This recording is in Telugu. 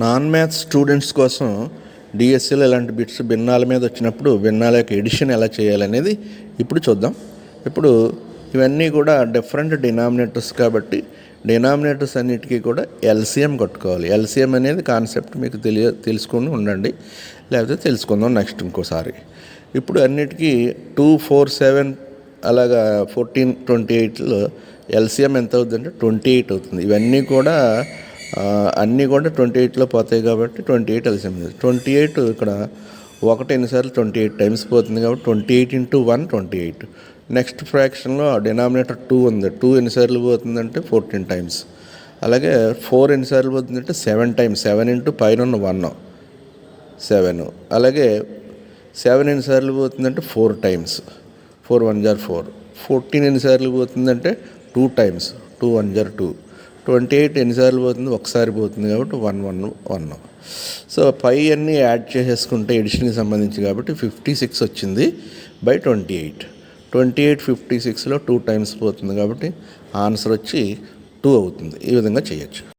నాన్ మ్యాథ్స్ స్టూడెంట్స్ కోసం డిఎస్సిలో ఇలాంటి బిట్స్ భిన్నాల మీద వచ్చినప్పుడు భిన్నాల యొక్క ఎడిషన్ ఎలా చేయాలనేది ఇప్పుడు చూద్దాం. ఇప్పుడు ఇవన్నీ కూడా డిఫరెంట్ డినామినేటర్స్ కాబట్టి డినామినేటర్స్ అన్నిటికీ కూడా ఎల్సిఎం కొట్టుకోవాలి. ఎల్సిఎం అనేది కాన్సెప్ట్ మీకు తెలుసుకుని ఉండండి, లేకపోతే తెలుసుకుందాం నెక్స్ట్ ఇంకోసారి. ఇప్పుడు అన్నిటికీ 2, 4, 7 అలాగా 14, 28లో ఎల్సిఎం ఎంత అవుతుందంటే 28 అవుతుంది. ఇవన్నీ కూడా అన్నీ కూడా 28లో పోతాయి కాబట్టి 28 ఎల్సిఎం. 28 ఇక్కడ 1 ఎన్నిసార్లు 28 టైమ్స్ పోతుంది కాబట్టి 28 × 1 28. నెక్స్ట్ ఫ్రాక్షన్లో డినామినేటర్ 2 ఉంది. 2 ఎన్నిసార్లు పోతుందంటే 14 టైమ్స్. అలాగే 4 ఎన్నిసార్లు పోతుందంటే 7 టైమ్స్. 7 × పైన ఉన్న 1 7. అలాగే 7 ఎన్నిసార్లు పోతుందంటే 4 టైమ్స్. 4 1 = 4. 14 ఎన్నిసార్లు పోతుందంటే 2 టైమ్స్. 2 1 = 2. 28 ఎన్నిసార్లు పోతుంది, ఒకసారి పోతుంది కాబట్టి 1 1 1. సో పై అన్నీ యాడ్ చేసేసుకుంటే ఎడిషన్కి సంబంధించి కాబట్టి 56 వచ్చింది బై 28. 28 56లో 2 టైమ్స్ పోతుంది కాబట్టి ఆన్సర్ వచ్చి 2 అవుతుంది. ఈ విధంగా చేయొచ్చు.